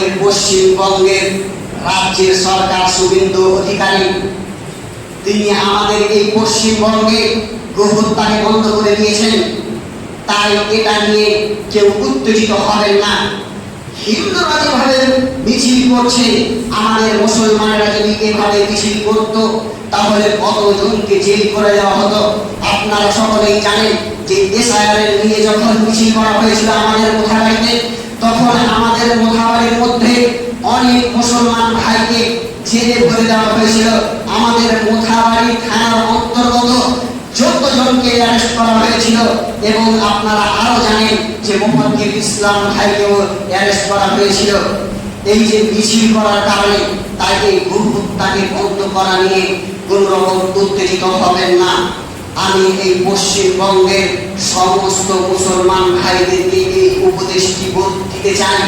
আমাদের পশ্চিমবঙ্গের রাজ্যের সরকার শুভেন্দু অধিকারী তিনি আমাদের এই পশ্চিমবঙ্গে গোহত্যাকে বন্ধ করে দিয়েছেন। তাই এটা নিয়ে কেউ উত্তেজিত হবেন না। হিন্দুরা যেভাবে মিছিল করছে, আমাদের মুসলমানরা যদি এভাবে মিছিল করত তাহলে কতজনকে জেল করে দেওয়া হতো। আপনারা সকলেই জানেন যে এসআইআর নিয়ে যখন মিছিল করা হয়েছিল আমাদের মোথাবাড়িতে, তখন আমাদের মোথাবাড়ির মধ্যে অনেক মুসলমান ভাইকে জেলে ভরে দেওয়া হয়েছিল। আমাদের মোথাবাড়ি থানার অন্তর্গত 14 জনকে অ্যারেস্ট করা হয়েছিল এবং আপনারা আরো জানেন যে মুফাদ্দিল ইসলাম ভাইকেও অ্যারেস্ট করা হয়েছিল। এই যে মিছিল করার কারণে তাই এই গণহত্যাকে বন্ধ করা নিয়ে কোন রকম উত্তেজিত হবেন না। আমি এই পশ্চিমবঙ্গের সমস্ত মুসলমান ভাইদেরকে এই উপদেশটি দিতে চাই।